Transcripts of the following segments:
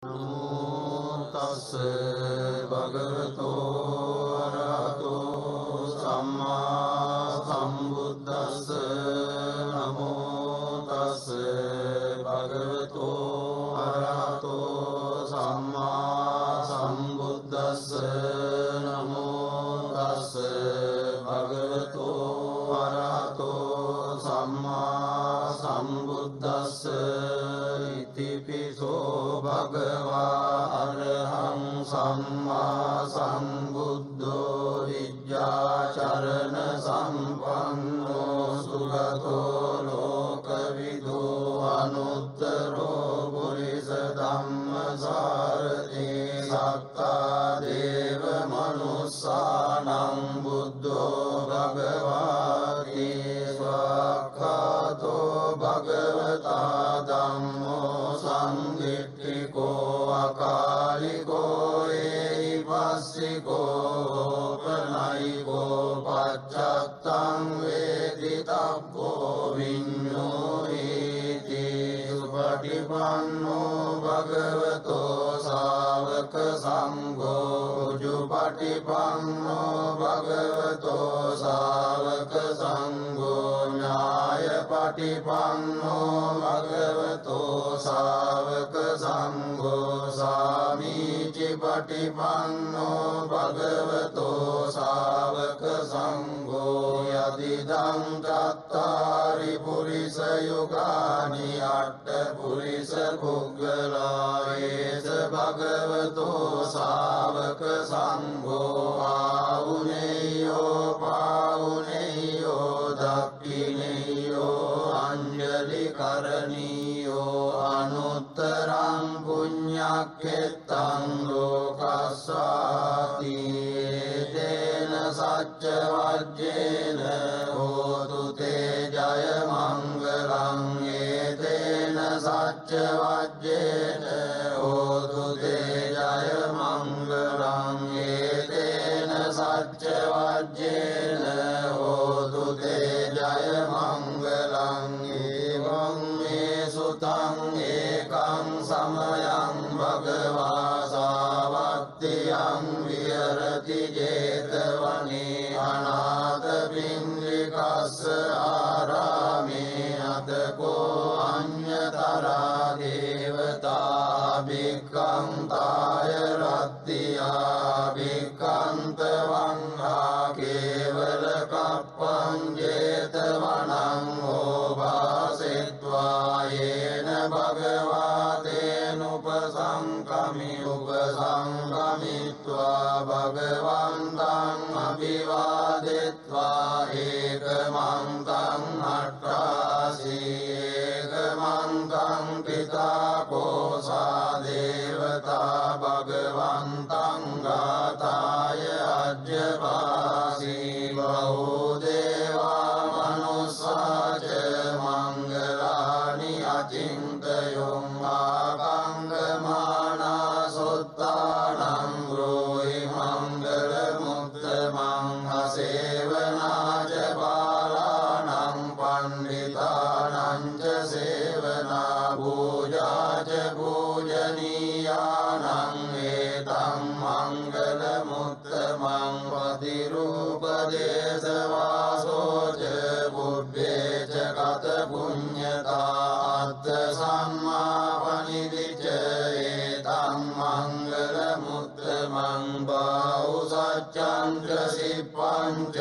නමෝ තස්ස භගවතෝ අරහතෝ සම්මා සම්බුද්දස්ස නමෝ තස්ස භගවතෝ අරහතෝ සම්මා සම්බුද්දස්ස නමෝ තස්ස භගවතෝ අරහතෝ සම්මා සම්බුද්දස්ස ඉතිපිසෝ භගවා අරහං සම්මා සම්බුද්ධෝ විජ්ජාචරණ සම්පන්නෝ සුගතෝ ලෝකවිදෝ අනුත්තරෝ පුරිස ධම්මසාරති සක්කා දේව මනුස්සානං බුද්ධෝ භගවාති ස්වාක්ඛාතෝ භගවතා ධම්මෝ සංදිට්ඨිකෝ අකාලිකෝ ඒහිපස්සිකෝ පනයිකෝ පච්චත්තං වේදිතබ්බෝ විඤ්ඤෝයිති සුපටිපන්නෝ භගවතෝ ශාවක සංඝෝ උජුපටිපන්නෝ භගවතෝ ශාවක සංඝෝ ඥායපටිපන්නෝ භගවතෝ ශාවක සංඝෝ සාමීචි පටිපන්නෝ භගවතෝ ශාවක සංඝෝ යදිදං චත්තාරි පුරිස යුගානි අට්ඨ පුරිස පුග්ගලා ඒස භගවතෝ ශාවක සංඝෝ ආවුනේයෝ පාවුනේයෝ දක්ඛිනේයෝ අංජලි කරණීයෝ අනුත්තරං පුඤ්ඤක්ඛෙත්තං ලෝකස්සාති තේන සච්ච වජ්ජේන හෝතු තේ ජය මංගලං ඒතේන සච්ච වජ්ජේන හෝතු තේ ජය මංගලං ඒතේන සච්ච වජ්ජේන හෝතු තේ ජය මංගලං එවං මේ සුතං ඒකං සමයං භගවා සාවත්තියං විහෙරති 제තවනේ අනාථ පින්ඩිකස්ස ආරාමේ අතකෝ අඤ්ඤතරා දේවතා භික්ඛන්තාය රත්තියා භික්ඛන්ත වංහා කේවල කප්පං 제තවනං ඕභාසෙත්වා යේන භගවා තේනුපසංකමි උපසංකමිත්වා භගවන්තං අභිවාදෙත්වා ඒකමන්තං අට්ඨාසී ඒකමන්තං පිතා කෝසා දේවතා භගවන්තං ගාතාය අජ්ජපාසී බහූ දේවා මනුස්සාච මංගලානි අචින්තයොං ආකංගමානා සොත්තානං බ්‍රෝහි මංගල මුත්තමං අසේවනාච බාලානං පණ්ඩිතානං ච සේවනා පූජාච පූජනීයානං ඒතං මංගල මුත්තමං පතිරූපදේශ වාසෝච බුද්ධේ ච කත පුඤ්ඤතා අත්ථ සම්මාපනිදිච ඒතං මංගල මුත්තමං බාහු සච්ඡං සිප්පංච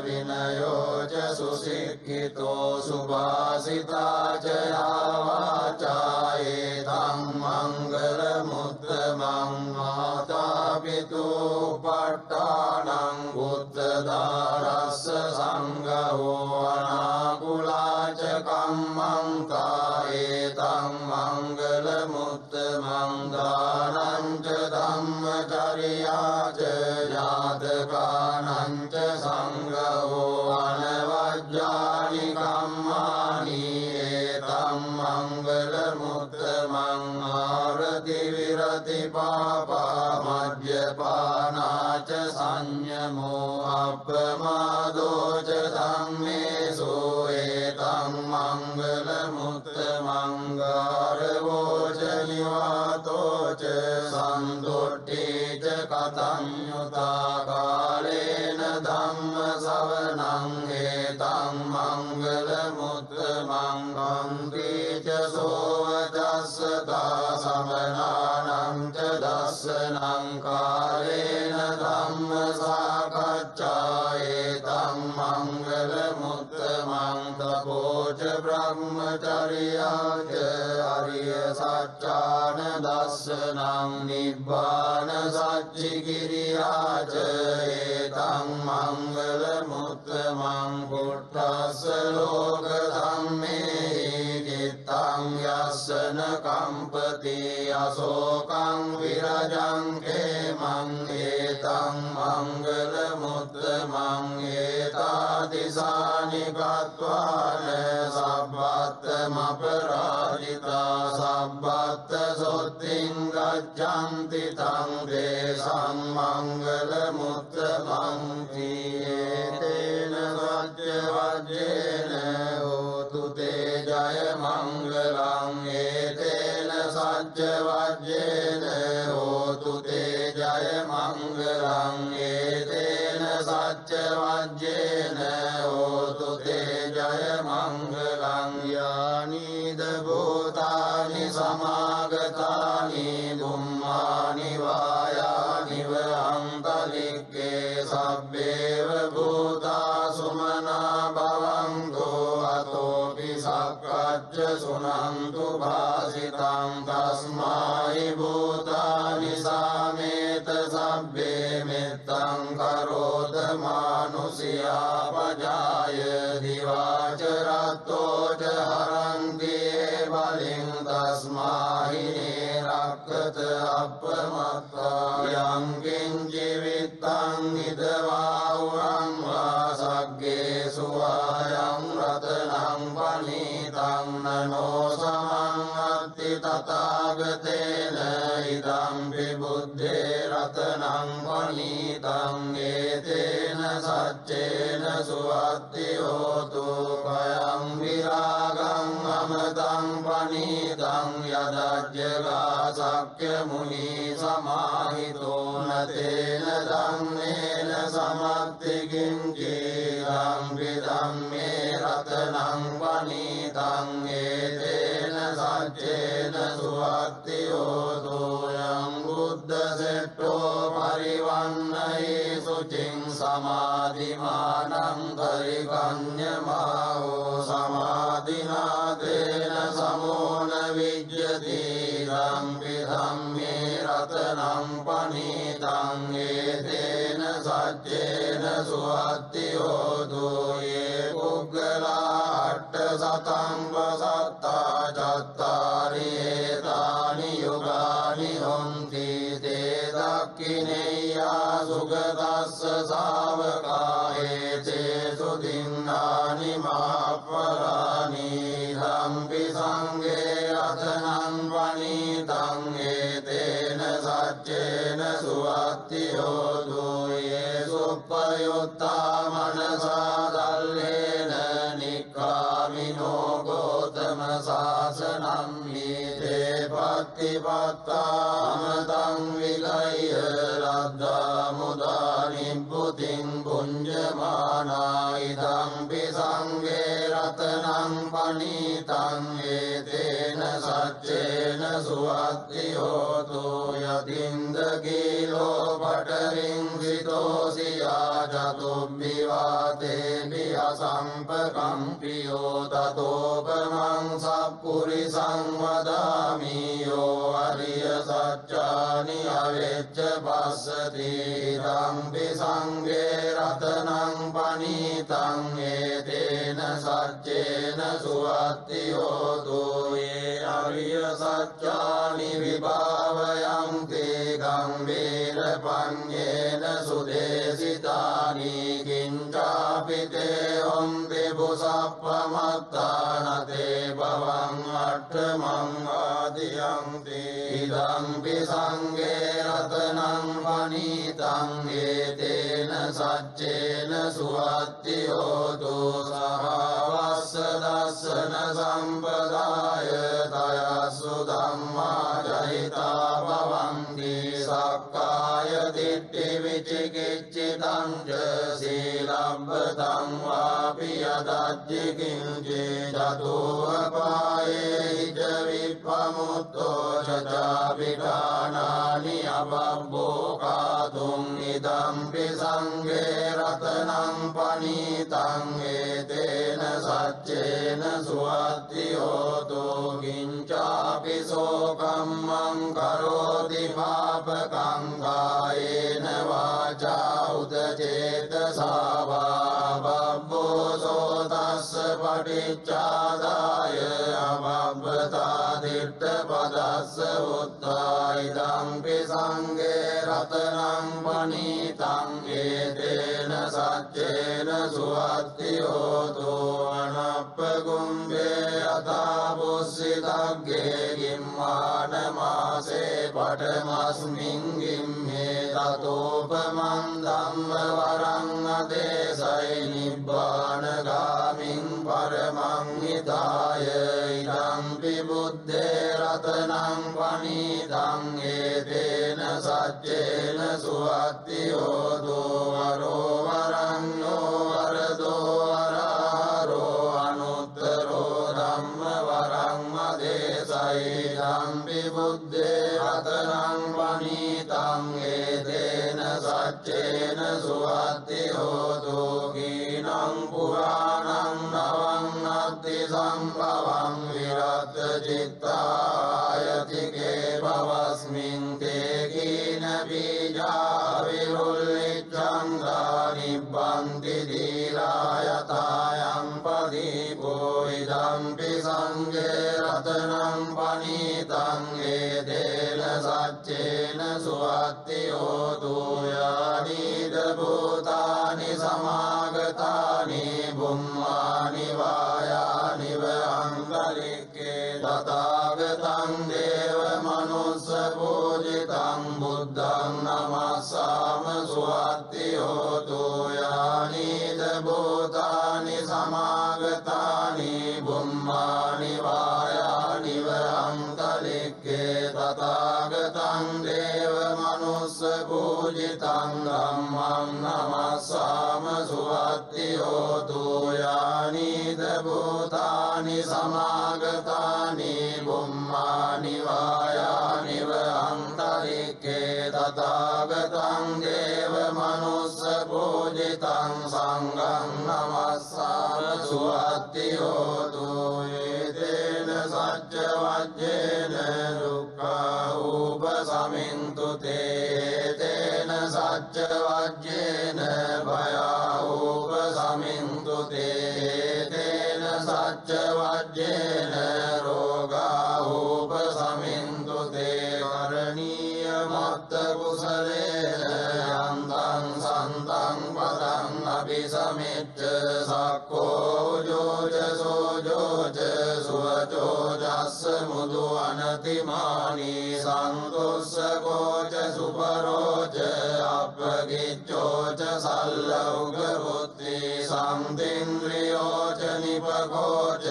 විනයෝ ච සුසික්ඛිතෝ සුභාසිතා ච ආවාචා ඒතං මංගල මුත්තමං මාතා පිතෝ පට්ඨානං බුද්ධදාරස්ස සංඝෝ අනාකුලාච කම්මං කායේතං මංගල මුත්තමං දානං ච ධම්මචර්යා ච ජාතකානං ච සංඝෝ අනවජ්ජානි කම්මානි ඒතං මංගල මුත්තමං ආරති විරති පාපා මජ්ජපානා ච සංයමෝ අප්පමාදෝ ච ධම්මේසු ඒතං මංගල මුත්තමං ගාරවෝ ච නිවාතෝ ච සන්තුට්ඨි ච කතං යුතා කාලේන ධම්ම ශ්‍රවණං ඒතං මංගල මුත්තමං කන්ති ච සෝවචස්සතා සමනානං ච දස්සනං කාලේන ධම්ම සාකච්ඡා ඒතං මංගල මුත්තමං තපෝච බ්‍රහ්මචර්යාච අරිය සත්‍යාන දස්සනං නිබ්බාන සච්චි කිරියාච ඒතං මංගල මුත්තමං පුට්ඨස්ස ලෝක ධම්මේ චිත්තං යස්සන කම්පති අශෝකං විරජං කේමං ඒතං මංගල මුත්තමං ඒතාතිසානි ගත්වාන සබ්බත්තමපරාජිතා සබ්බත්ත සොත්තිං ගච්ඡන්ති තං දේශං මංගල මුත්තමං තේන සච්ච වජ්ජේන හෝතු තේ ජය මංගලං ඒතේන සච්ච වජ්ජේන හෝතු තේ ජය මංගලං ඒතේන සච්ච වජ්ජේන හෝතු තේ ජය මංගලං යානිද භූතානි සමාගතානි බුම්මානි වායානි වහන්තලික්කේ සබ්බේව භූතා සුමනා භවන්තු අතෝපි සක්කච්ඡ සුනන්තු භාසිතං තස්මායි භූතානි සාමේත සබ්බේ මෙත්තං කරෝත මානුසියා පජාය දිවාච රත්තෝච හරන්ති බලින් තස්මාහි රක්කත අප්පමත්තා යං කිංචි විත්තං ඉදවා උරං වා සග්ගේ සුවායං රතනං පනීතං නනෝ සමං අත්ති තථාගතේන ඉදම්පි බුද්ධේ රතනං පනීතං ඒතේන සච්චේන සුවත්ති හෝතු කයං විරාගං අමතං පනීතං යදජ්ජගා සක්්‍ය මුනි සමාහිතෝ නතේන ධම්මේන සමත්ති කිංචි ධම්පි ධම්මේ රතනං පනීතං ඒතේන සච්චේන සුවත්ති හෝතු යං බුද්ධ සෙට්ඨෝ පරිවන්නයි සුචින් සමාධිමානං පරිකඤ්ඤමාහෝ සමාධිනාතේන සමෝන විජ්ජති ධම්පි ධම්මේ රතනං පනීතං ඒතේන සච්චේන සුවත්ති හෝතු යේ පුග්ගලා අට්ඨ සතං වසත්තා චත්තාරි ඒතානි යුගානි හොන්ති තේ දක්ඛිනේයා සුගතස්ස සාවකායේ සුදින්නානි මහප්පලානි ධම්පි සංඝේ රතනං පනීතං ඒතේන සච්චේන සුවත්ති හෝතු යේ සුප්පයුත්තා මනසා දල්ලේන නික්ඛාමිනෝ ගෝතම සාසනං මීතේ පත්තිපත්තාමතං විලය්‍ය ලද්දා මුදා නිබ්බුතින් පුඤ්ජමානා ඉදම්පි සංඝේ රතනං පනීතං ඒතේන සච්චේන සුවත්ති හෝතු යතින්ද කීලෝ පටවින් සිතෝසියා චතුබ්බිවාතේපි අසම්පකම්පියෝ තතෝපමං සප්පුරිසං වදාමි යෝ අරිය සත්‍යානි අවෙච්ච පස්සති ධම්පි සංඝේ රතනං පනීතං ඒතේන සච්චේන සුවත්ති හෝතු යේ අරිය සත්‍යානි විභාවයන්ති ගම්බීර පඤ්ඤේන සුදේසිතානි කිංචාපිතේ හොන්ති බුසප්පමත්තානතේ භවං අට්ඨමං ආදියන්ති ඉදම්පි සංඝේ රතනං පනීතං ඒතේන සච්චේන සුවත්ති හෝතු සහවස්ස දස්සන සම්පදාය තයස්සු ධම්මා ජහිතා භවං සක්කාය දිට්ඨි විචිකිච්ඡිතං ච සීලබ්බතං වාපි යදච්චි කිංචේ චතුපපායේ ච විප්පමුත්තෝ චාපිඨානානි අබබ්බෝකාතුං ඉදම්පි සංඝේ රතනං පනීතං ඒතේන සච්චේන සුවත්තියෝතෝ කිංචාපි සෝකම්මං කරෝති පාපකං කායේන වාචා උදචේතසා වා බබ්බෝ සෝතස්ස පටිච්චාදාය අබබ්බතා දිට්ඨ පදස්ස උත්තා ඉදම්පි සංඝේ රතනං පනීතං ඒතේන සච්චේන සුවත්තියෝතෝ අනප්පගුම්බේ අතා බුස්සිතග්ගේ ගිම්මාන මාසේ පඨමස්මින් ගිම්මේ තතෝපමං ධම්ම වරං අදේසයි නිබ්බාන ගාමින් පරමං හිතාය ඉදම්පි බුද්දේ රතනං පනීතං ඒතේන සච්චේන සුවත්තියෝතෝ වරෝ වරඤ්ඤෝ වරදෝ වරාරෝ අනුත්තරෝ ධම්ම වරං අදේසයි ධම්පි බුද්දේ රතනං පනීතං ඒතේන සච්චේන සුවත්තියෝතෝ කීනං පුරාණං නවං අත්ති සම්භවං විරත් චිත්තායතිකේ භවස්මින් තේ කීන බීජා විරුල්ලිච්ඡන්දා නිබ්බන්ති දීලායතායං පදීපෝ ඉදම්පි සංඝේ රතනං පනීතං ඒතේන සච්චේන සුවත්තියෝතෝ යානිද භූතානි සමාගතානි බුම්මානි වායානිව අංගලික්කේ තථාගතං දේව මනුස්ස පූජිතං බුද්ධං නමස්සාම සුවත්තියෝතෝ යානිද භූතානි සමාගතානි බුම්මානි වායානිව අංගලික්කේ තථාගතං දේව මනුස්ස පූජිතං ධම්මං නමස්සාම සුවත්තියෝතෝ යානිද භූතානි සමාගතානි බුම්මානි වායානිව අන්තරික්කේ තථාගතං දේව මනුස්ස පූජිතං සංඝං නමස්සාම සුවත්තියෝතෝ ඒතේන සච්ච වජ්ජේන දුක්ඛා උපසමින්තු තේතේන සච්ච වජ්ජේන භයා උපසමින්තු තේතේන සච්ච වජ්ජේන රෝගා උපසමින්තු තේ කරණීය මත්ත කුසලේන යන්තං සන්තං පදං අபிසමිච්ඡ සක්කෝ ජෝජ සෝජෝජ සුවචෝ ජස්ස මුදු අනතිමානි සන්තුස්සකෝච සුපරෝච අපගිච්ඡෝච සල්ලෞගරුත්ති සම්දින්ද්‍රියෝච නිපකෝච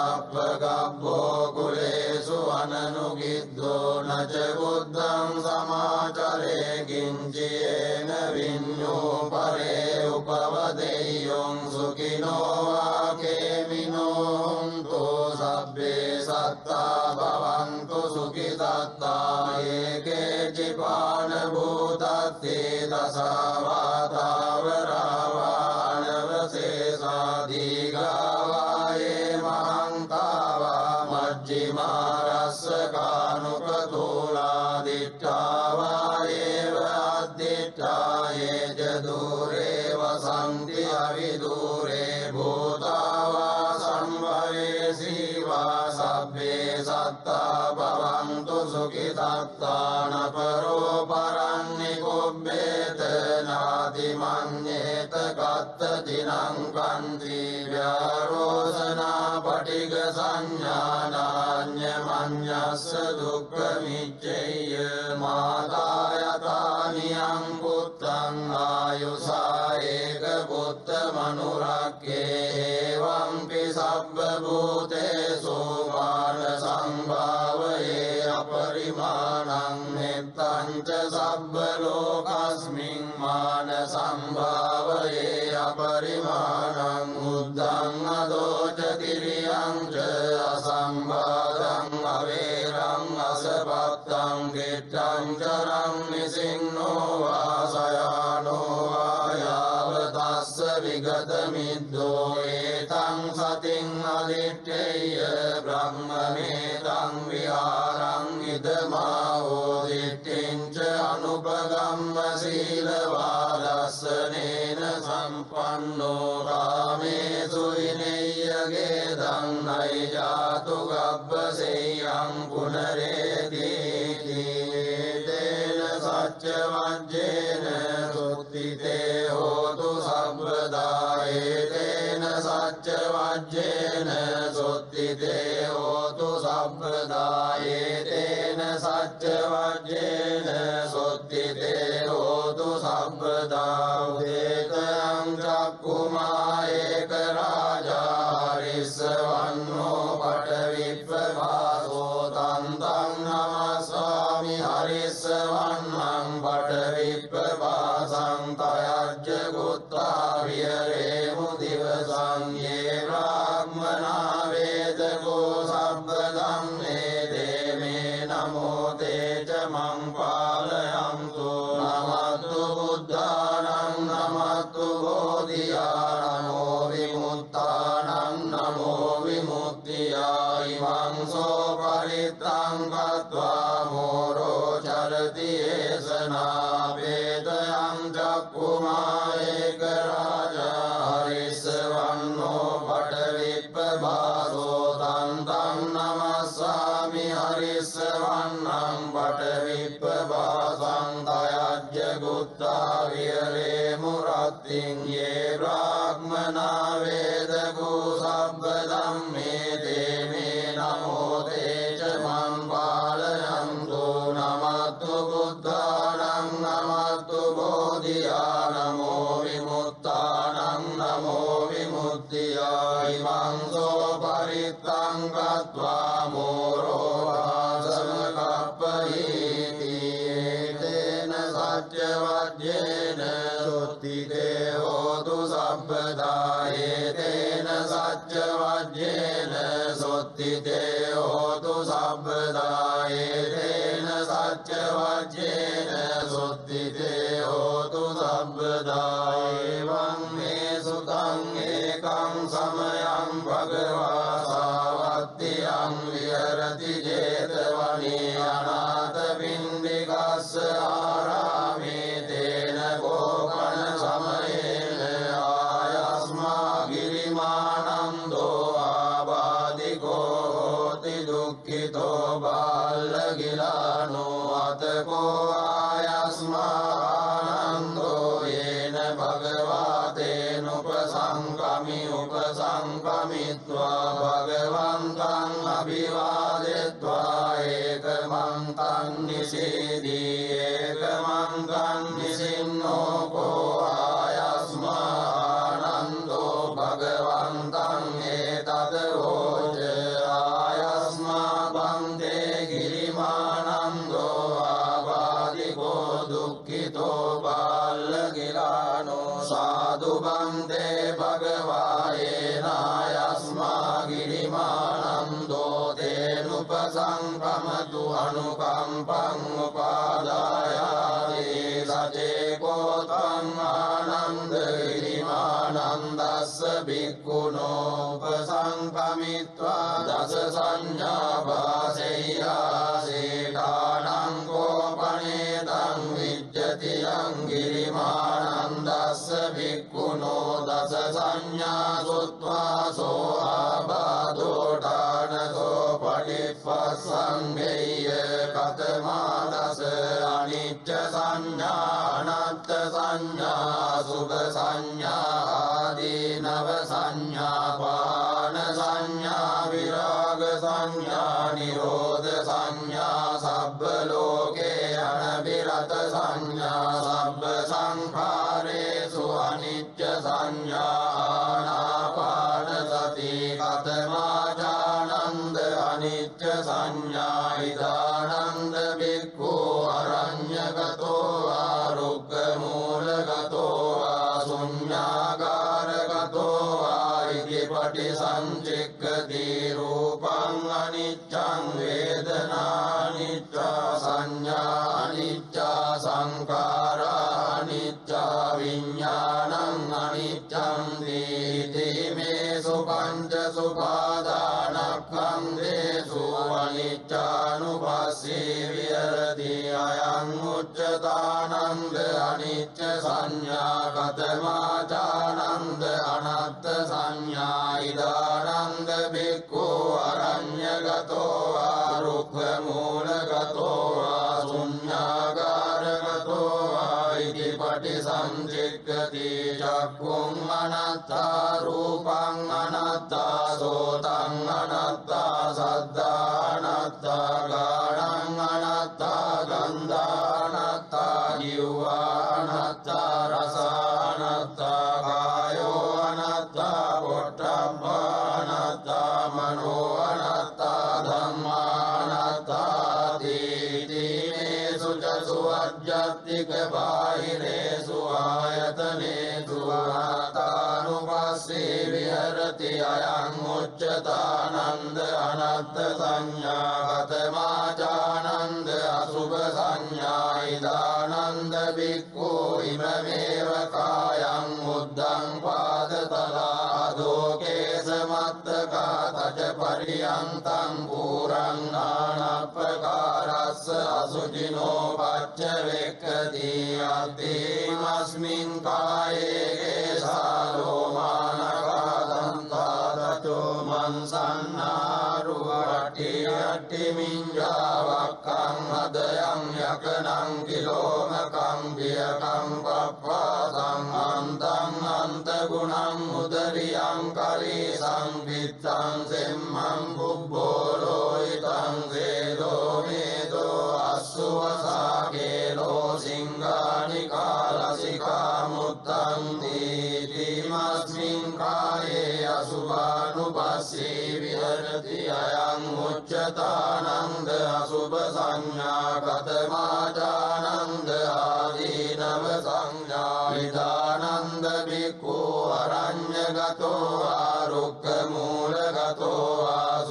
අපගබ්බෝ කුලේසු අනනුගිද්දෝ නච බුද්ධං සමාචරේ කිංචේන විඤ්ඤෝ පරේ උපවදෙය්‍යං සුඛිනෝ වාකේමිනෝ හොන්තෝ සබ්බේ සත්තා භවන්තු සුඛිතත්තා ඒකේ චිපාන භූතත්තේ දසවාතාවරාවානවසේසා දීඝාවායේ මහන්තාවා මජ්ජිමාරස්සකානුකතෝලා දිට්ඨාවායේව අද්දිට්ඨායේ ජදූරේ වසන්ති අවිදූරේ භූතාවා සම්භවේ සීවා සබ්බේ සත්තා භවන්තු සුඛිතත්තාන පරෝ පරන්නි කුබ්බේත නාති මඤ්ඤේත කත්ත දිනං කන්ති ව්‍යාරෝසනා පටිග සංඥානාඤ්ඤ මඤ්ඤස්ස දුක්ඛ මිච්ඡේය මාතා යතානියං පුත්තං ආයුසා ඒක පුත්ත මනුරක්ඛේ එවං සබ්බ භූතේසු මාන සංභාවයේ අපරිමාණං මෙත්තා च सब्बलोकस्मिन् मानसंभावये अपरिमाणं बुद्धं अदोच तिर्यं च असंबाधं अवेरं असपत्तं गिट्टं चरं निसिन्नो वा शयानो वा यावतस्य विगतमिद्धो एतं सतिं अदित्यय ब्रह्ममेतं विहारं इदमावोदित्तिं च अनुपगम्य शीलवादर्शनेन सम्पन्नो कामेषु विनय्यगेदं नैजातु गब्बसेयं पुनरेतीति तेन सत्यवज्रेण सुत्थिते होतु सर्वदा एतेन सत्यवज्रेण सुत्थिते होतु सर्वदा एतेन सत्यवज्रेण सुत्थिते होतु सर्वदा उदेतं चक्कुमायेक राजा हरिस्वन्नो पटविप्रभासो तं नमस्वामि हरिस्वन्नं पटविप्रभासं तयज्जगुत्ता विहरेमु दिवसं ये ब्राह्मणा वेदको शब्दं एते मे नमो ते च मं पालयन्तु नमस्तु बुद्धानं नमस्तु बोधियानं नमो विमुक्तानं नमो विमुक्त्या इमं सोपरितं गत्वा मोरो चरति येषनापेतयं चक्कुमायेक राजा हरिस्वन्नो पटविप्रभासो तं नमस्वामि हरिस्वन्नं पटविप्रभासं तयज्जगुत्ता विहरेमु रतिं ये ब्राह्मणा वेदको शब्दं मे ते मे नमो ते च मं पालयन्तु नमस्तु बुद्धानं नमस्तु बोधियानं नमो विमुक्तानं नमो विमुक्त्या इमं सोपरितं गत्वा मोरो वासमकप्पयीति तेन सत्यवज्रेण सुत्थिते होतु सर्वदा एतेन सत्यवज्रेण सुत्थिते होतु सर्वदा एतेन सत्यवज्रेण सुत्थिते होतु सर्वदा एवं मे सुतं एकं समयं भगवा सावत्त्यं विहरति जेतवने अनाथपिण्डिकस्य आरामे तेन गोपनसमयेन आयस्मागिरिमानन्दो आबाधिको होति दुःखितो बालगिलानो अतको आयस्मानन्दो येन भगवतेनुपसङ्गमित्वा भगवन्तं अभिवादित्वा एकमन्तं निषेधि एकमन्तं निषिन्नो को आयस्मानन्दो भगवन्तं एतद्वोच आयस्माद्वन्दे गिरिमानन्दो आबाधिको दुःखितो बालगिलानो साधु वन्दे भगवायेनायस्मागिरिमानन्दो तेनुपसङ्गमतु अनुकम्पम् उपादायादि सचेको त्वम् आनन्दगिरिमानन्दस्य भिक्खुनोपसङ्गमित्वा दश संज्ञाभासैयासेठानं कोपनेतं विज्जति गिरिमानन्दस्य भिक्खुनो दश संज्ञा श्रुत्वा सो आबाधोटानसो पठिपसङ्गेय कथमादश अनित्य संज्ञा अनत्त संज्ञा शुभ संज्ञा आदिनव संज्ञा पान संज्ञा विराग संज्ञा निरोध संज्ञा सब्बलोके अनविरत संज्ञा सब्ब संखारेषु अनित्य संज्ञा आनापानसति कथमाचानन्द अनित्य संज्ञा इदानन्द भिक्खु अरण्य අනිච්චා සංඛාරා අනිච්චා විඤ්ඤාණං අනිච්ඡං දීති මේසු පංච සුපාදානස්කන්ධේසු අනිච්චානුපස්සී විහෙරති අයං උච්චතානන්ද අනිච්ච සංඥා කතමාචානන්ද අනත්ත සංඥා ඉදානන්ද බික්ඛු අරඤ්ඤගතෝ වා රුක්ඛ මූලගතෝ වා ශුඤ්ඤාගාරගතෝ වා ඉති පටිසංචික්ඛති චක්ඛුං අනත්තා රූපං අනත්තා සෝතං අනත්තා සද්ධා අනත්තා ගාණං අනත්තා ගන්ධා අනත්තා ජීවා අනත්තා රස අනත්තා කායෝ අනත්තා පොට්ටබ්බා අනත්තා මනෝ අනත්තා ධම්මා අනත්තා දීති මේසු චසු අජ්ජත්තික බාහිරේසු ආයතනේසු අනත්තානුපස්සී විහෙරති අයං උච්චතානන්ද අනත්ත සංඥා කතමාචානන්ද අසුභ සංඥා ඉදානන්ද බික්ඛු ඉමමේව කායං උද්ධං පාදතලා දෝකේස මත්තකා තච පරියන්තං පුරං නානප්පකාරස්ස අසුචිනෝ පච්චවෙක්ඛති අත්ථීමස්මින් කායේ කේසාලෝ මානකා දන්තා තචෝ මන්සන්නාරු අට්ටි අට්ටි මිඤ්ඤාවක්ඛං හදයං යකනං කිලෝමකං වියකං පප්පාසං අන්තං අන්තගුණං උදරියං කලීසං විත්තං සෙම්මං බුබ්බෝලෝයිතං වේදෝ මේදෝ අස්සුවසාකේලෝ සිංහානි කාලසිකා මුත්තං දීතිමස්මින් කායේ අසුභානුපස්සී විහෙරති අයං උච්චතානන්ද අසුභ සංඥා කතමාචානන්ද ආදීනව සංඥා විදානන්ද බික්ඛු අරඤ්ඤගතෝ වා රුක්ඛ මූලගතෝ වා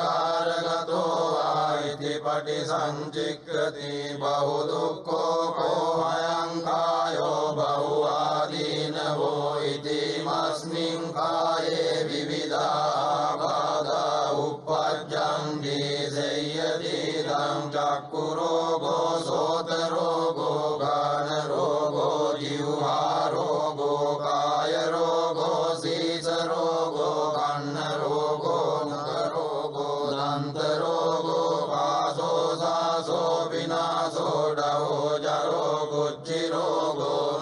ශුඤ්ඤාගාරගතෝ වා ඉති පටිසංචික්ඛති බහු දුක්ඛෝ කෝ අයං කායෝ බහු ආදීනවෝ ඉතිමස්මින් කායේ විවිධා බාධා uppajjanti සේයති දං චක්ඛු රෝගෝ සෝත රෝගෝ ගාන රෝගෝ ජීවහා රෝගෝ කාය රෝගෝ සීස රෝගෝ කන්න රෝගෝ නඛ රෝගෝ දන්ත රෝගෝ පාසෝ සාසෝ විනාසෝ ඩවෝ ජරෝ කුච්චි රෝගෝ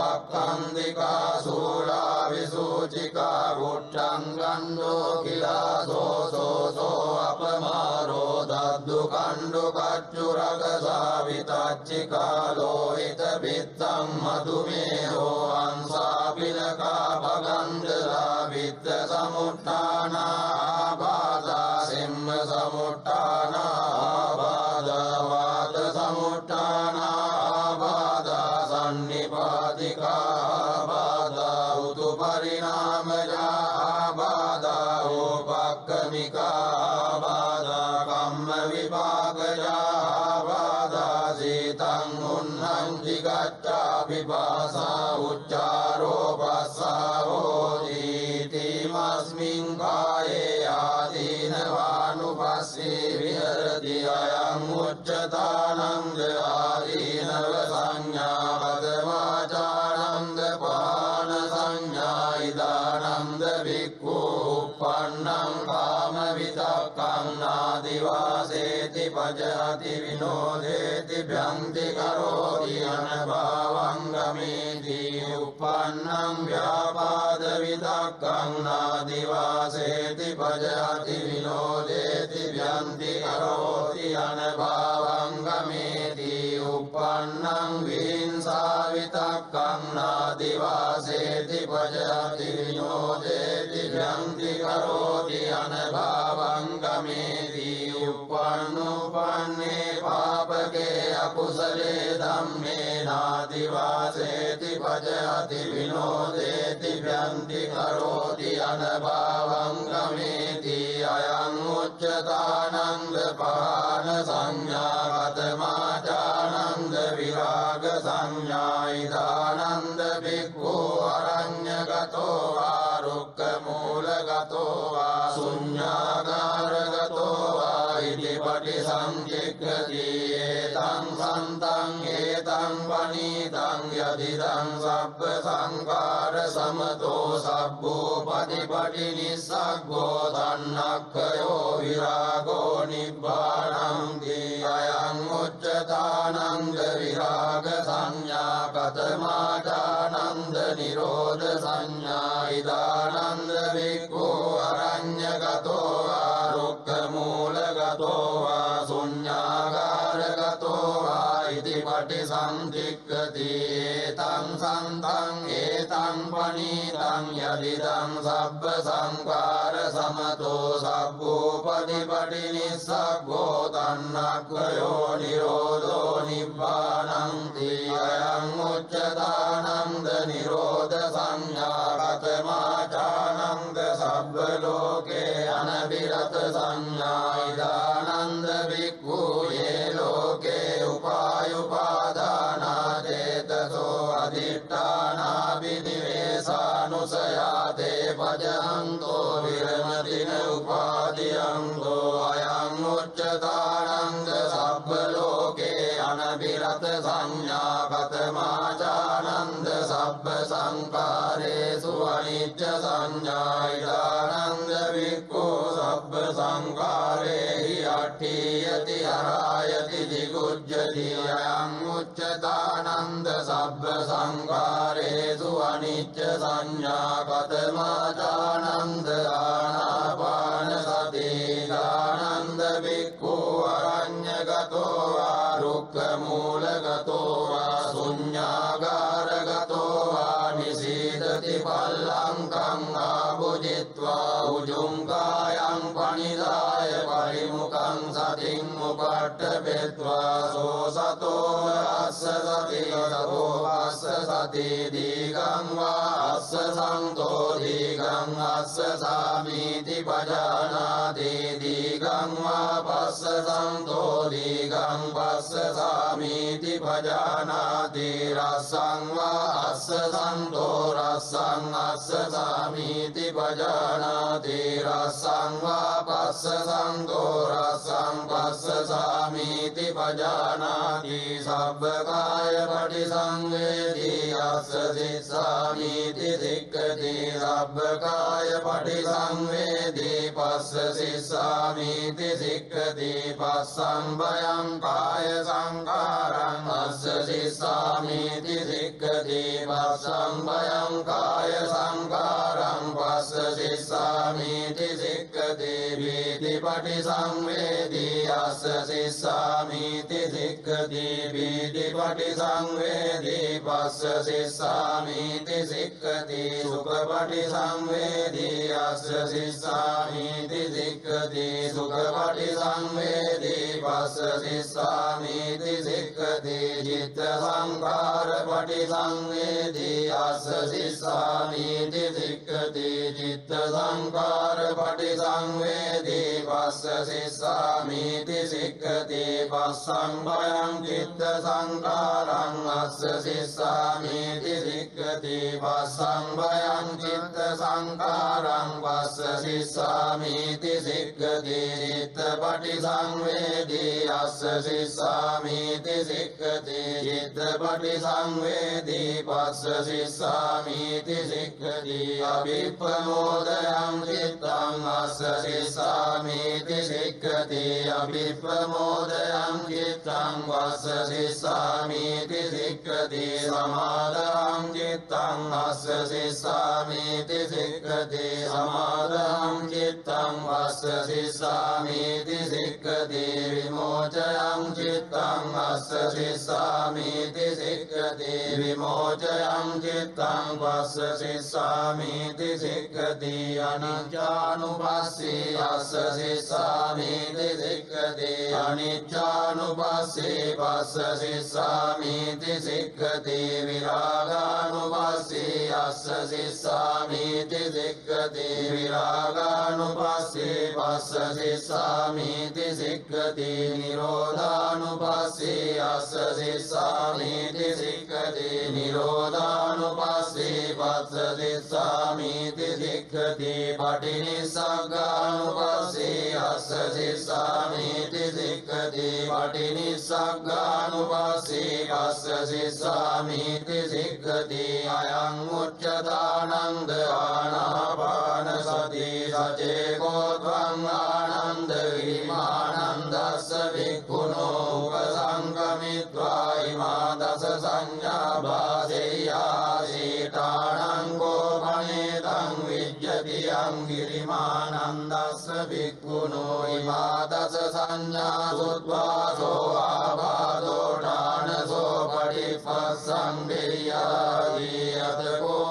මුච්ඡාපක්ඛන්දිකා සූලා විසූචිකා වුට්ටං ගණ්ඩෝ කිලාසෝ සෝසෝ අපමාරෝ දද්දු කණ්ඩු කච්චු රගසා විතච්චිකා ලෝහිත පිත්තං මధుමේහෝ අංසාපිලකා භගන්දලා විත්ත සමුට්ඨානා ආබාධා සෙම්ම සමුට්ඨානා ආබාධා වාත සමුට්ඨානා ආබාධා සන්නිපාතිකා ආබාධා උතු පරිණාමජා ආබාධා ඕපක්ඛමිකා ආබාධා කම්ම විපාකජා ආබාධා සීතං උන්නං jigacchā පිපාසා උච්චාරෝ පස්සාවෝ දීතිමස්මින් කායේ ආදීනවානුපස්සී විහෙරති අයං උච්චතානන්ද ආදීනව සංඥා පදමාචානන්ද පාන සංඥා ඉදානන්ද බික්ඛු uppannං කාම විතක්ඛං නාදිවාසේති පජාති විනෝදේති භ්‍යන්ති කරෝති අනභවං ගමේති uppannං ව්‍යාපාද විතක්ඛං නාදිවාසේති පජාති විනෝදේති භ්‍යන්ති කරෝති අනභවං ගමේති uppannං විහිංසා විතක්ඛං නාදිවාසේති පජාති විනෝදේති භ්‍යන්ති කරෝති අනභවං ගමේති uppannūpanne පාපකේ අකුසලේ ධම්මේ නාදිවාසේති පජාති විනෝදේති භ්‍යන්ති කරෝති අනභවං ගමේති අයං උච්චතානන්ද පාන සංඥා කතම ඉදානන්ද භික්ඛු අරඤ්ඤගතෝ වා රුක්ඛමූලගතෝ වා ශුඤ්ඤාගාරගතෝ වා ඉති පටිසංචික්ඛති ඒතං සන්තං ඒතං වනීතං යදිදං සබ්බ සංඛාර සමතෝ සබ්බෝ පටිපටි නිස්සග්ගෝ තන්නක්ඛයෝ විරාගෝ නිබ්බාණං දී අයං උච්චතානන්ද විරාග සංඥා කතමාචානන්ද නිරෝධ සංඥා ඉදානන්ද භික්ඛු අරඤ්ඤගතෝ වා රුක්ඛමූලගතෝ වා ශුඤ්ඤාගාරගතෝ වා ඉති පටිසංචික්ඛති ඒතං සන්තං ඒතං පනීතං යදිදං සබ්බ සංඛාර සමතෝ සබ්බෝ පටිපටි නිස්සග්ගෝ තන්නක්ඛයෝ නිරෝධෝ නිබ්බාණං දී අයං උච්චතානන්ද නිරෝධ සංඥා කතමාචානන්ද සබ්බ ලෝකේ අනබිරත සංඥා ඉදානන්ද භික්ඛු යේ ලෝකේ උපායුපාදානා චේතසෝ අදිඨානා විනිවේසානුසයාතේ පජහන්තෝ විරමතින උපාදියන්තෝ අයං උච්චතානන්ද සබ්බ ලෝකේ අනබිරත සංඥා කතමාචානන්ද සබ්බ සංඛාරේසු අනිච්ච සංඥා ඉදානන්ද භික්ඛු සබ්බ සංඛාරේහි අට්ඨියති අරායති දිගුජ්ජති අයං උච්චතානන්ද සබ්බ සංඛාරේසු අනිච්ච සංඥා කතමාචානන්ද ආනාපාන සති දානන්ද භික්ඛු අරඤ්ඤගතෝ වා රුක්ඛමූලගතෝ වා ශුඤ්ඤාගාරගතෝ වා නිසීදති පල්ලංකං ආභුජිත්වා උජුං කායං පනිදාය පරිමුඛං සතින් උපට්ඨපෙත්වා සෝ සතෝ අස්ස සති සතෝ අස්ස සති දීගං වා අස්ස සන්තෝ දීගං අස්ස සාමීති පජානාති දීගං වා පස්ස සන්තෝ දීගං පස්ස සාමීති පජානාති රස්සං වා අස්ස සන්තෝ රස්සං අස්ස සාමීති පජානාති රස්සං වා පස්ස සන්තෝ රස්සං පස්ස සාමීති පජානාති සබ්බකාය පටිසංවේදී අස්ස සිස්සාමීති සික්ඛති සබ්බකාය පටිසංවේදී පස්ස සිස්සාමීති සික්ඛති පස්සං භයං කාය සංඛාරං අස්ස සිස්සාමීති සික්ඛති පස්සං භයං කාය සංඛාරං පස්ස සිස්සාමීති සික්ඛති වීති පටිසංවේදී අස්ස සිස්සාමීති සික්ඛති වීති පටිසංවේදී පස්ස සිස්සාමීති සික්ඛති සුඛ පටිසංවේදී අස්ස සිස්සාමීති සික්ඛති සුඛ පටිසංවේදී පස්ස සිස්සාමීති සික්ඛති චිත්ත සංඛාර පටිසංවේදී අස්ස සිස්සාමීති සික්ඛති චිත්ත සංඛාර පටිසංවේදී පස්ස සිස්සාමීති සික්ඛති පස්සං භයං චිත්ත සංඛාරං අස්ස සිස්සාමීති සික්ඛති පස්සං භයං චිත්ත සංඛාරං පස්ස සිස්සාමීති සික්ඛති චිත්ත පටිසංවේදී අස්ස සිස්සාමීති සික්ඛති චිත්ත පටිසංවේදී පස්ස සිස්සාමීති සික්ඛති අභිප්‍රමෝදයං චිත්තං අස්ස සිස්සාමීති සික්ඛති අභිප්‍රමෝදයං චිත්තං වස්ස සිස්සාමීති සික්ඛති සමාදං චිත්තං අස්ස සිස්සාමීති සික්ඛති සමාදං චිත්තං වස්ස සිස්සාමීති සික්ඛති විමෝචයං චිත්තං අස්ස සිස්සාමීති සික්ඛති විමෝචයං චිත්තං වස්ස සිස්සාමීති සික්ඛති අනිච්චානුපස්සී අස්ස සිස්සාමීති සික්ඛති අනිච්ඡානුපස්සී පස්ස සිස්සාමීති සික්ඛති විරාගානුපස්සී අස්ස සිස්සාමීති සික්ඛති විරාගානුපස්සී පස්ස සිස්සාමීති සික්ඛති නිරෝධානුපස්සී අස්ස සිස්සාමීති සික්ඛති නිරෝධානුපස්සී පස්ස සිස්සාමීති සික්ඛති පටිනිස්සග්ගානුපස්සී අස්ස සිස්සාමීති සික්ඛති පටිනිස්සග්ගානුපස්සී පස්ස සිස්සාමීති සික්ඛති අයං උච්චතානන්ද ආනාපාන සති සචේකෝ ත්වං ආනන්ද විමානන්දස්ස වික්ඛුනෝ උපසංගමිත්වා ඉමා දස සංඥා භාසෙය්‍යාසීතානං කෝපනේතං විජ්ජති යං ගිරිමානන්දස්ස වික්ඛුනෝ ඉමා දස සංඥා සුත්වාසෝ ආබාධෝ ඨානසෝ පටිපස්සං වේයාති අතකෝ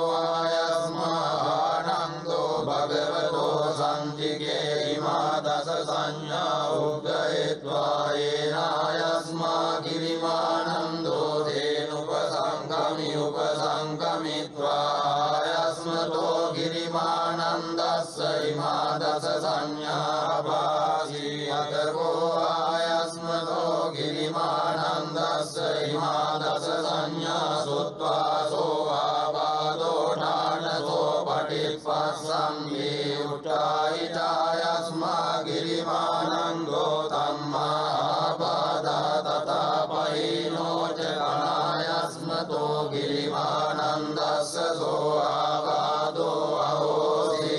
ආයස්මානන්දෝ භගවතෝ සංජිගේ ඉමා දස සංඥා උග්ගයත්වා ඒනායස්මා ගිරිමානන්දෝ තේනුපසංගමි උපසංගමිත්වා ආයස්මතෝ ගිරිමානන්දස්ස ඉමා දස සංඥා භාසී අතකෝ ආයස්මතෝ ගිරිමානන්දස්ස ඉමා දස සංඥා සුත්වාසෝ ආබාධෝ ඨානසෝ පටිපස්සං වේ උට්ඨායිතායස්මා ගිරිමානන්දෝ තම්මා ආබාධා තථාපයිනෝ ච අනායස්මතෝ ගිරිමානන්දස්ස සෝ ආබාධෝ අහෝසි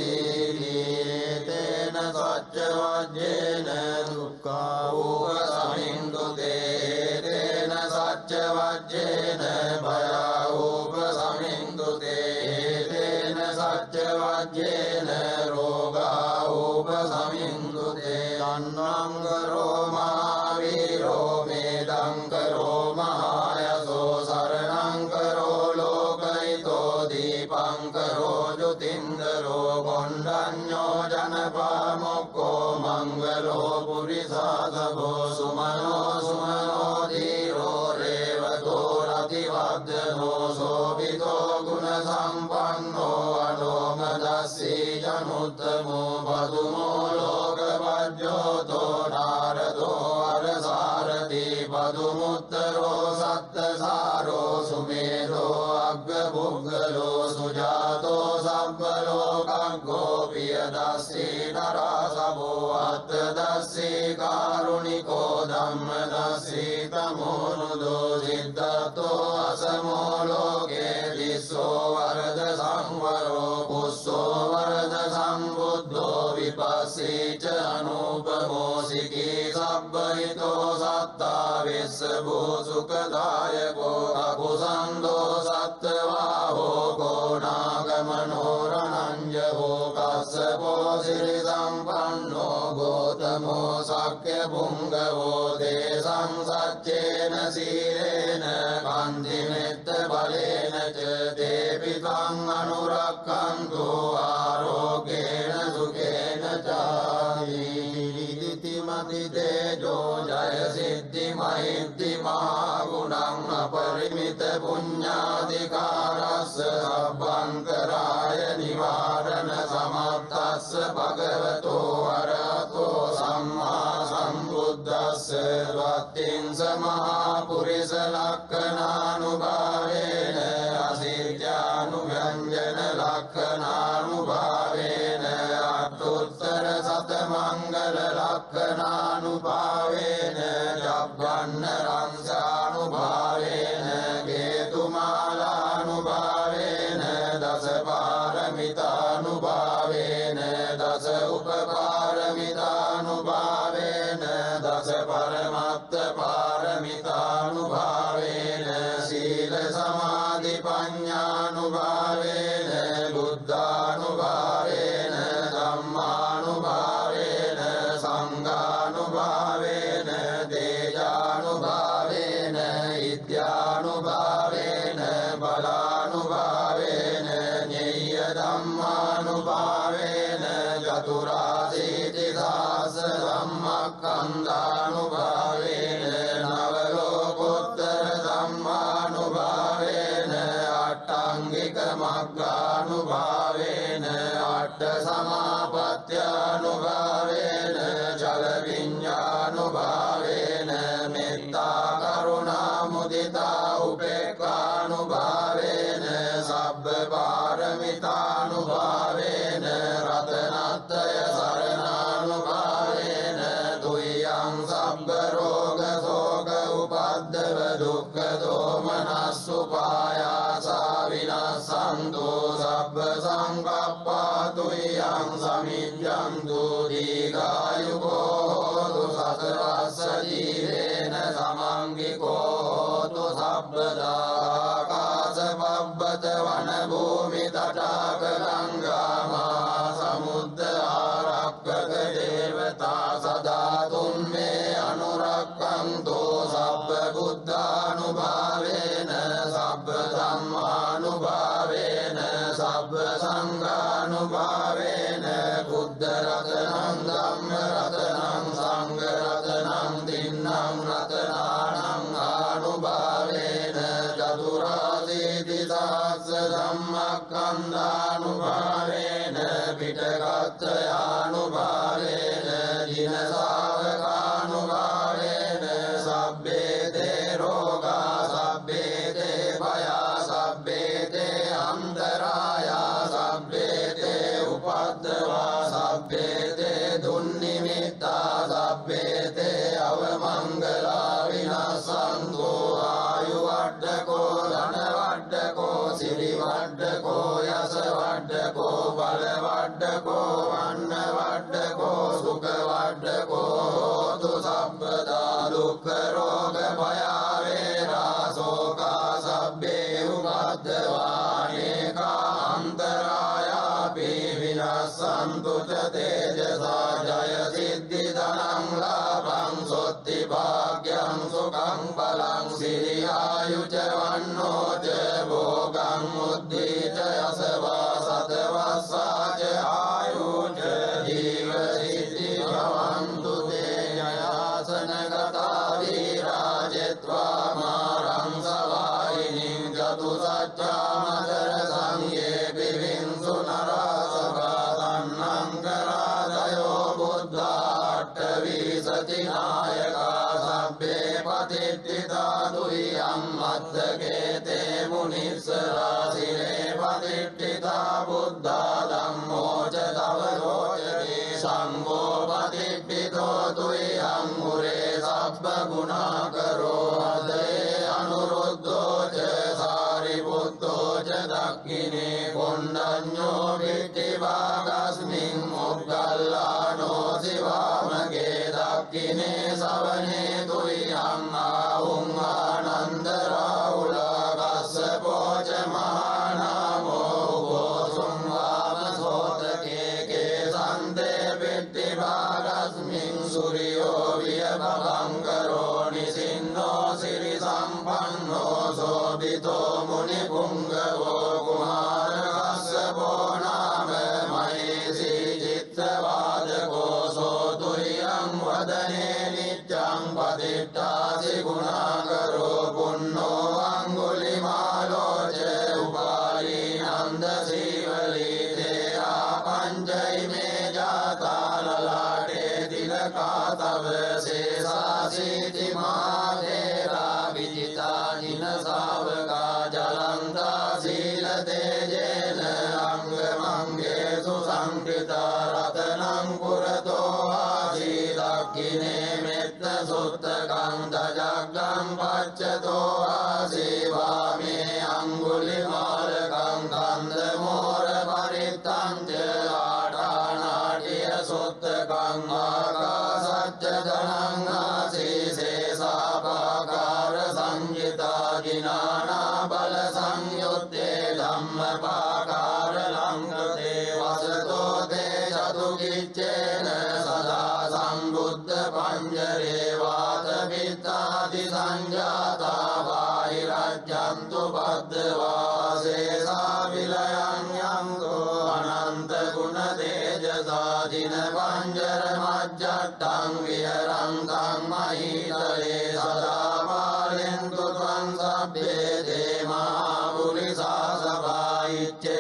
තේන සච්ච වජ්ජේන දුක්ඛා උපසමින්දුතේ තේන සච්ච වජ්ජේන භයා උපසමින්දුතේ තේන සච්ච වජ්ජේන රෝගා උපසමින්දුතේ තන්නංගරෝ මහාවීරෝ මේදංකරෝ මහායසෝ සරණංකරෝ ලෝකයිතෝ දීපංකරෝ ජුතින්දරෝ කොණ්ඩඤ්ඤෝ ජනපාමොක්කෝ මංගලෝ පුරිසාසභෝ සුමනෝ සුමනෝ ධීරෝ රේවතෝ රතිවද්දනෝ සෝභිතෝ ගුණ සම්පන්නෝ අනෝමදස්සී ජනුත්තමෝ පදුමෝ ලෝකපජ්ජෝතෝ නාරදෝ අරසාරති පදුමුත්තරෝ සත්තසාරෝ සුමේරෝ අග්ගපුග්ගලෝ සුජාතෝ සබ්බලෝකග්ගෝ පියදස්සී නරසභෝ අත්තදස්සී කාරුණිකෝ ධම්මදස්සී තමෝනුදෝ සිද්ධාතෝ අසමෝ ලෝකේ දිස්සෝ වරද සංවරෝ කුස්සෝ වරද සම්බුද්ධෝ විපස්සී ච අනුපමෝ සිකී සබ්බහිතෝ සත්තා විස්සභෝ සුඛදායකෝ අකුසන්தோ සත්තවාහෝ කෝණාගමනෝ රණංජවෝ කස්සපෝ සිරි සම්පන්නෝ ගෝතමෝ සක්්‍ය පුංගවෝ දේසං සච්චේන සීලේන කන්දිමෙත්ත බලේන ච දේපිතං අනුරක්ඛන්තු ආරෝගේන සුඛේන චාහි මති තේජෝ ජය සිද්ධි මහිද්ධි මහා ගුණං අපරිමිත පුඤ්ඤාධිකාරස්ස සබ්බංකරාය නිවාරණ සමත්තස්ස භගවතෝ අරහතෝ සම්මා සම්බුද්දස්ස වත්තිං සමහා පුරිස ලක්ඛනානුභාවේන අසිත්‍යානුව්‍යංජන ලක්ඛනානුභාවේන අත්තුත්තර සතමංගල ලක්ඛනානුභාවේන ජබ්බන්න රංසානුභාවේන හේතුමාලානුභාවේන දස පාරමිතානුභාවේන දස උපපාරමිතානුභාවේන දස පරමත්ත පාරමිතානුභාවේන සීල සමාධි පඤ්ඤානුභාවේන බුද්ධානුභාවේන ධම්මානුභාවේන සංඝානුභාවේන තේජානුභාවේන ඉත්‍යානුභාවේන බලානුභාවේන ඤෙය්‍ය ධම්මානුභාවේන චතුරාසීති සාස මග්ගානුභාවේන අට්ඨ සමාපත්ත්‍යානුභාවේන චල විඤ්ඤානුභාවේන මෙත්තා කරුණා මුදිතා උපේක්ඛානුභාවේන සබ්බ පාරමිතානුභාවේන රතනත්‍රය සරණානුභාවේන තුයං සබ්බ රෝග ශෝක උපද්දව දුක්ඛ දෝමනස්සුපායාසා විනස්සන්තු සබ්බ සංකප්පා තුයං සමිඤ්ඤන්තු දීඝායුකෝ හෝතු සතරස්ස ජීවේන සමංගිකෝ හෝතු සබ්බදා ආකාශපබ්බත වන භූමි තටාක ගංගා මහා සමුද්ද ආරක්කක දේවතා සදා තුම්මේ අනුරක්ඛන්තෝ සබ්බ බුද්ධානුභාවේන සබ්බ ධම්මානුභාවේන සබ්බ සංඝානුභාවේන බුද්ධ රතනං ධම්ම රතනං සංඝ රතනං තින්නම් රතනානං ආනුභාවේන චතුරාසීති සහස්ස ධම්මස්කන්ධානුභාවේන පිටකත්ථයානුභාවේන ජින ශාවකානුභාවේන සබ්බේ තේ රෝගා සබ්බේ තේ භයා සබ්බේ තේ අන්තරායා සබ්බේ තේ උපද්දවා සබ්බේ තේ දුන්නිමිත්තා සබ්බේ තේ අවමංගලා විනස්සන්තෝ ආයු වඩ්ඩකෝ ධන වඩ්ඩකෝ සිරි වඩ්ඩකෝ යස වඩ්ඩකෝ බල වඩ්ඩකෝ වන්න වඩ්ඩකෝ සුඛ වඩ්ඩකෝ හෝතු සබ්බදා දුක්ඛ රෝග භය වේරා ශෝකා සබ්බේ උපද්දවා අනේකා අන්තරායාපි විනස්සන්තු ච තේජසා ජය සිද්ධි ධනං ලාභං සොත්ති භාග්‍යං සුඛං බලං සිරි ආයු ච වන්නෝ ච භෝගං මුද්ධි ච යසවා සතවස්සා ච ආයු ච ජීව සිද්ධි භවන්තු තේ ජයාසන ගතා වීරාජත්වා මාරං සවායිනිං චතු සච්චාමතර සංයේ පිවින්සු නරසවා තන්නං කරාදයෝ බුද්ධාට්ඨ විසති නායකා සබ්බේ පතිට්ඨිතා දුයං මත්තකේ තේ මුනිස්සරා සිරේ පතිට්ඨිතා බුද්ධා ධම්මෝ ච තව රෝචති සංඝෝ පතිට්ඨිතෝ තුයං මුරේ සබ්බ ගුණාකරෝ අදේ අනුරුද්ධෝ ච සාරිපුත්තෝ ච දක්ඛිනේ කොණ්ඩඤ්ඤෝ විට්ඨිභාගස්මින් මොග්ගල්ලානෝ සිවාමගේ දක්ඛිනේ සවනේ තුයං ආහුං ආනන්ද රාහුලා කස්සපෝ ච මහානාමෝ උපෝසුං වාමසෝතකේ කේසන්තේ විට්ඨිභාගස්මින් සූර්යෝ වියභවං කරෝනි සින්නෝ සිරි සම්පන්නෝ සෝභිතෝ මුනි පුංගවෝ කුමාර කස්සපෝ නාම මහේසි චිත්තවාදකෝ සෝතුයං වදනේ නිච්ඡං පතිට්ඨාසි ගුණාකරෝ පුන්නෝ අංගුලිමාලෝ ච උපාලී නන්ද සීවලී තේරා පංචෛමේ ජාතා ලලාටේ තිලකා තව සේසාසීති මාතේරා විජිතා ජින ශාවකා ජලන්තා සීල තේජේන අංග මංගේසු සංකෘතා රතනං පුරතෝ ආසී දක්ඛිනේ මෙත්ත සුත්තකං දජග්ගං පච්චතෝ ආසී වාමේ අංගුලිමාලකං කන්ද මෝර පරිත්තං ච ආඨානාටිය සුත්තකං ආකාසච්ච ධනං ආසී සේසාපාකාර සංයිතා ජිනානා බල සංයුත්තේ ධම්මපාකාර ලංඝතේ වසතෝ තේ චතුකිච්චේන සදා සම්බුද්ධ පඤ්ජරේ වාත පිත්තාදි සංජාතා වාහිරජ්ජන්තු පද්දවා සේසා විලයන් යන්තෝ අනන්ත ගුණ තේජසා දින පඤ්ජර මජ්ජට්ටං විහරන්තං මහිතලේ සදා පාලෙන්තු ත්වං සබ්බේ තේ මහා පුරිසා සභා ඉච්ඡේ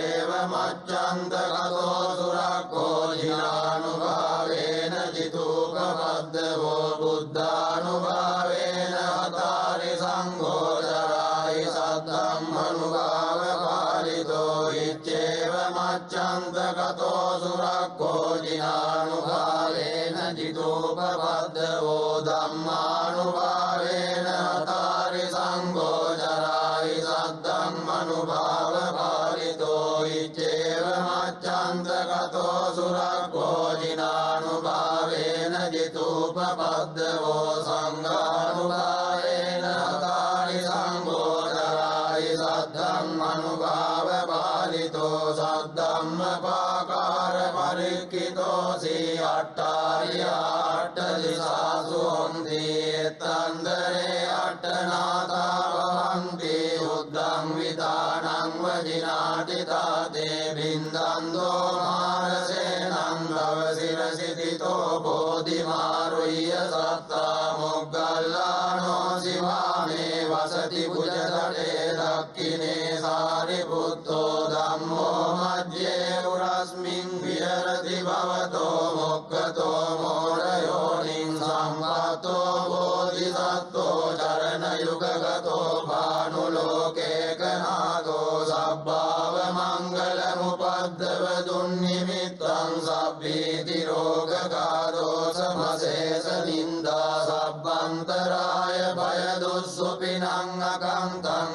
සංඝෝචරායි සද්ධම්මනුභාව පාලිතෝ ඉච්ඡේව මච්ඡන්තගතෝ සුරක්ඛෝ ජිනානුභාවේන ජිතෝපපද්දවෝ ධම්මානුභාවේන අතාරි සංඝෝචරායි සද්ධම්මනුභාව පාලිතෝ ඉච්ඡේව මච්ඡන්තගතෝ සුරක්ඛෝ ජිනානුභාවේන ජිතෝපපද්දවෝ සංඝානුභාවේන අතාරි සංඝෝචරායි සද්ධම්මනුභාව පාලිතෝ සද්ධම්මපාකාර පරික්ඛිතෝ සී අට්ඨාරියාට දිසාසු හොන්ති එත්තන්දරේ අට්ඨනාතා වහන්ති උද්දං විදානං වජිනාති තාතේ බින්දන්දෝ මාරසේනං අවසිරසිතිතෝ බෝධිමාරුය්‍ය සත්තා මොග්ගල්ලානෝ සිවාමේ වසති පුජතටේ දක්ඛිනේ සාරිපුත්තෝ ධම්මෝ මජ්ජේ උරස්මින් විහෙරති භවතෝ මොක්ඛතෝ මෝරයෝනිං සම්පතෝ බෝධිසත්වෝ චරණ යුගගතෝ භානුලෝකේකනාදෝ සබ්බාව මංගල මුපද්දව දුන්නිමිත්තං සබ්බීති රෝගකාදෝ සමසේස නින්දා සබ්බන්තරාය භය දුස්සුපිනං අකන්තං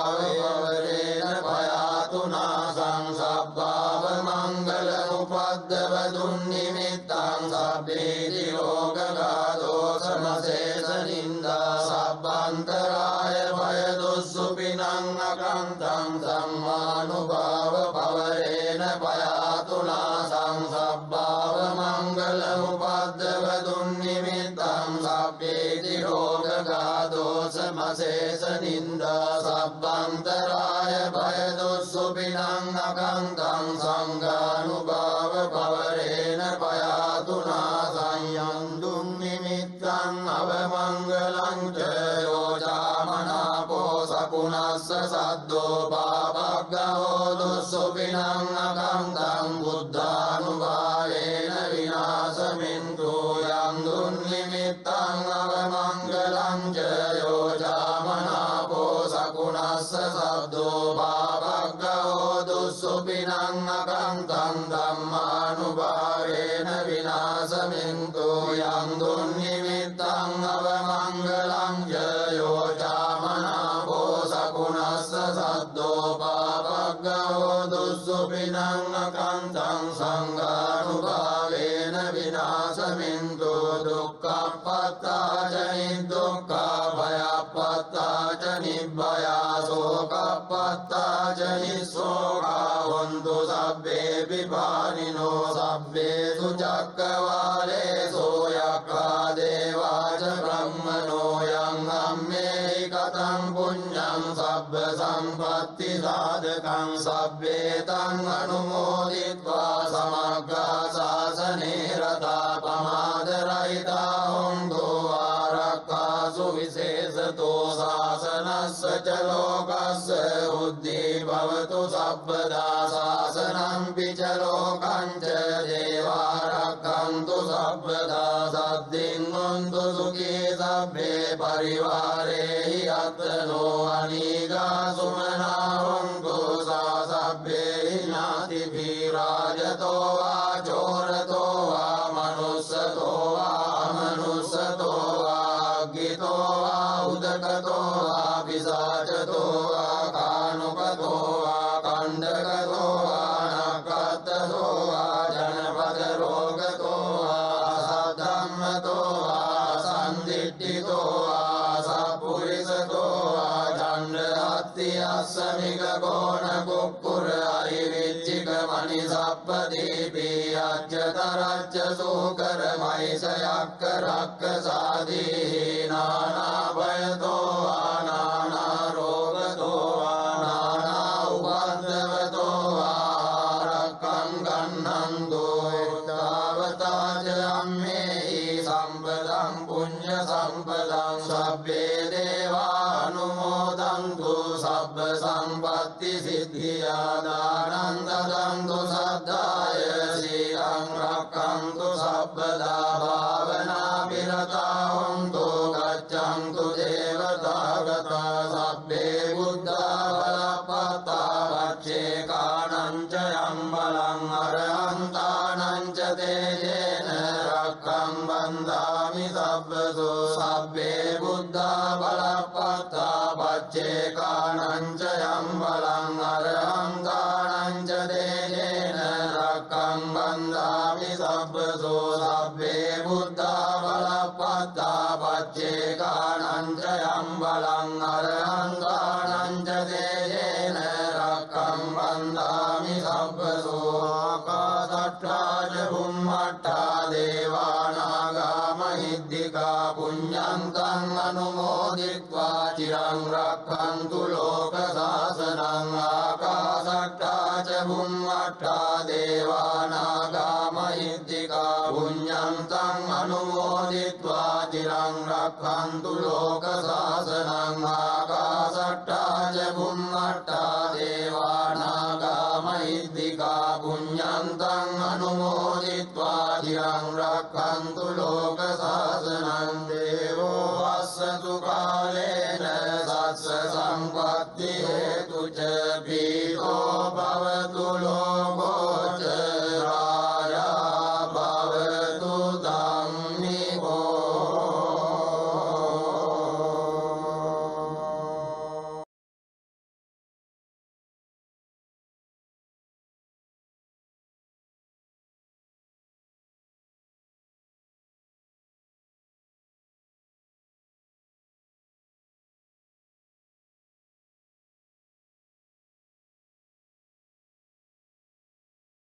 බුද්ධානුභාවේන භයාතුනාසං සබ්බාව මංගල උපද්දව දුන්නිමිත්තං සබ්බීති රෝගකාදෝ සමසේස නින්දා සබ්බන්තරාය භය දුස්සුපිනං අකන්තං සම්මානුභාව පවරේන භයාතුනාසං සබ්බාව මංගල උපද්දව දුන්නිමිත්තං සබ්බීති රෝගකාදෝ සමසේස නින්දා සබ්බන්තරාය භය දුස්සුපිනං අකන්තං සංඝානුභාව පවරේන භයාතුනාසං යං දුන්නිමිත්තං අවමංගලං ච යෝචාමනාපෝ සකුණස්ස සද්දෝ පාපග්ගහෝ දුස්සුපිනං අකන්තං බුද්ධානුභාවේන විනාශමින්තු යං දුන්නිමිත්තං අවමංගලං ච යෝචාමනාපෝ සකුණස්ස සද්දෝ පාපග්ගහෝ දුස්සුපිනං අකන්තං ධම්මානුභාවේන විනාශමින්තු යං දුන්නිමිත්තං අවමංගලං ච යෝචාමනාපෝ සකුණස්ස සද්දෝ පාපග්ගහෝ දුස්සුපිනං අකන්තං සංඝානුභාවේන විනාශමින්තු දුක්ඛප්පත්තාච නිදුක්ඛභයප්පත්තාච නිබ්බයා සෝකප්පත්තාච නිස්සෝකා හොන්තු සබ්බේ විපානිනෝ සබ්බේසු චක්කවාලේසු යක්ඛා දේවාච බ්‍රහ්මනෝ යං අම්මේ කතං පුඤ්ඤං සබ්බ සම්පත්ති සාධකං සබ්බේතං අනුමෝදිत्वा සමග්ගා ශාසනේ රතා පමාදරහිතා හොන්තු ආරක්ඛාසු විශේෂතෝ ශාසනස්ස ච ලෝකස්ස උද්ධි භවතු සබ්බදා ශාසනං පිච ලෝකං ච දේවාරක්ඛන්තු සබ්බදා සද්දින් හොන්තු සුඛී සබ්බේ පරිවාරේහි අත්තනෝ අනීගා සුමනා හොන්තු සබ්බේ ඥාතිභී රාජතෝ වා චෝරතෝ වා මනුස්සතෝ වා අමනුස්සතෝ වා අග්ගිතෝ වා උදකතෝ වා පිසාචතෝ වා කානුකතෝ වා කණ්ඩකතෝ වා නක්ඛත්තතෝ වා ජනපද රෝගතෝ වා සද්ධම්මතෝ වා සම්දිට්ඨිතෝ වා සප්පුරිසතෝ වා ඡණ්ඩහත්ති අස්සමික කෝණ කුක්කුර අරිවිච්චික මණි සප්පදීපී අච්චතරච්ච සූකර මයිස යක්ක රක්ක සාදී නානා භයතෝ වා නානා රෝගතෝ වා නානා උපද්දවතෝ වා රක්ඛං ගන්නන්තෝ තාවතාච අම්මේහි සම්පදං පුඤ්ඤ සම්පදං සබ්බේ දේවානුමෝදන්තු සබ්බ සම්පත්ති සිද්ධියා දානං දදන්තු සද්ධාය සීලං රක්ඛන්තු සබ්බදා භාවනා පිරතා හොන්තු ගච්ඡන්තු දේව Sattang Arahantanam Jadeyena Rakkam Bandami Sabbaso Akasatta Bhummatta Devanaga Mahiddhika Punyantang Anumoditva Chirang Rakkantu Loka Sasanang Akasatta Bhummatta Devanaga Mahiddhika Punyantang Anumoditva Chirang Rakkantu Loka Sasanang Akasatta Bhummatta Devanaga Mahiddhika Punyantang Anumoditva Chirang Rakkantu Loka Sasanang Devo Vassatu Kalena Satsa Sampatti Hetu Ca Pito Bhavatu Loka